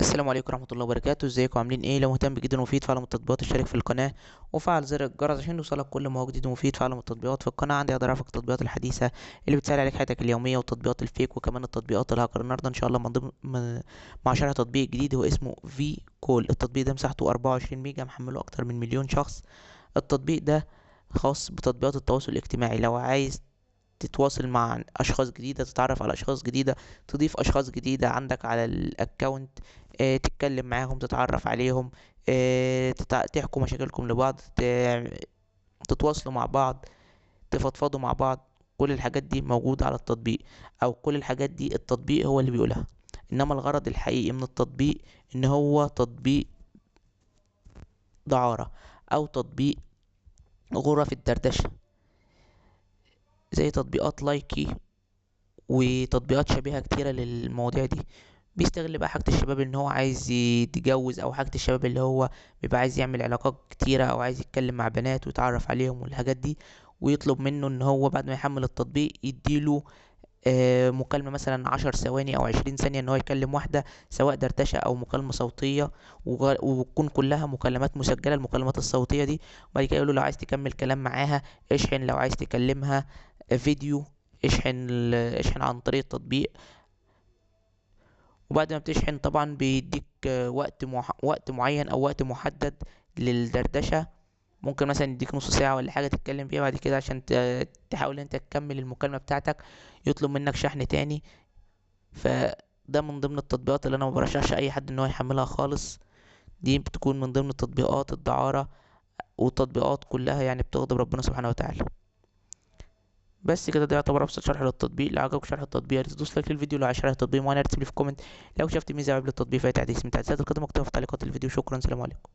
السلام عليكم ورحمة الله وبركاته. ازيكم عاملين ايه؟ لو مهتم جدا ومفيد فعل من التطبيقات اشترك في القناة وفعل زر الجرس عشان يوصلك كل ما هو جديد ومفيد. فعل من التطبيقات في القناة عندي اقدر ارافق التطبيقات الحديثة اللي بتسهل عليك حياتك اليومية والتطبيقات الفيك وكمان التطبيقات الهاكر. النهاردة ان شاء الله من ضمن مع شرح تطبيق جديد هو اسمه في كول. التطبيق ده مساحته 24 ميجا، محمله اكتر من مليون شخص. التطبيق ده خاص بتطبيقات التواصل الاجتماعي. لو عايز تتواصل مع اشخاص جديدة، تتعرف على اشخاص جديدة، تضيف اشخاص جديدة عندك على الاكونت، تتكلم معاهم، تتعرف عليهم، تحكوا مشاكلكم لبعض، تتواصلوا مع بعض، تفضفضوا مع بعض. كل الحاجات دي موجودة على التطبيق، او كل الحاجات دي التطبيق هو اللي بيقولها. انما الغرض الحقيقي من التطبيق ان هو تطبيق دعارة او تطبيق غرف الدردشة، زي تطبيقات لايكي وتطبيقات شبيهة كتيرة للمواضيع دي. بيستغل بقى حاجة الشباب ان هو عايز يتجوز، او حاجة الشباب اللي هو بيبقى عايز يعمل علاقات كتيرة، او عايز يتكلم مع بنات ويتعرف عليهم والحاجات دي. ويطلب منه ان هو بعد ما يحمل التطبيق يديله مكالمة مثلا 10 ثواني او 20 ثانية ان هو يكلم واحدة، سواء دردشة او مكالمة صوتية. وتكون كلها مكالمات مسجلة، المكالمات الصوتية دي. وبعد كده يقوله لو عايز تكمل كلام معاها اشحن، لو عايز تكلمها فيديو اشحن اشحن عن طريق التطبيق. وبعد ما بتشحن طبعا بيديك وقت معين او وقت محدد للدردشة. ممكن مثلا يديك نص ساعة ولا حاجة تتكلم فيها، بعد كده عشان تحاول انت تكمل المكالمة بتاعتك يطلب منك شحن تاني. فده من ضمن التطبيقات اللي انا ما برشحش اي حد ان هو يحملها خالص. دي بتكون من ضمن تطبيقات الدعارة، والتطبيقات كلها يعني بتغضب ربنا سبحانه وتعالى. بس كده، ده يعتبر ابسط شرح للتطبيق. لو عجبك شرح التطبيق يا ريت تدوس لايك للفيديو. لو عايز شرح التطبيق وانا تكتب لي في كومنت. لو شفت ميزه عيب للتطبيق فهي تعديل من تعديلات القدم، اكتبها في تعليقات الفيديو. شكرا، سلام عليكم.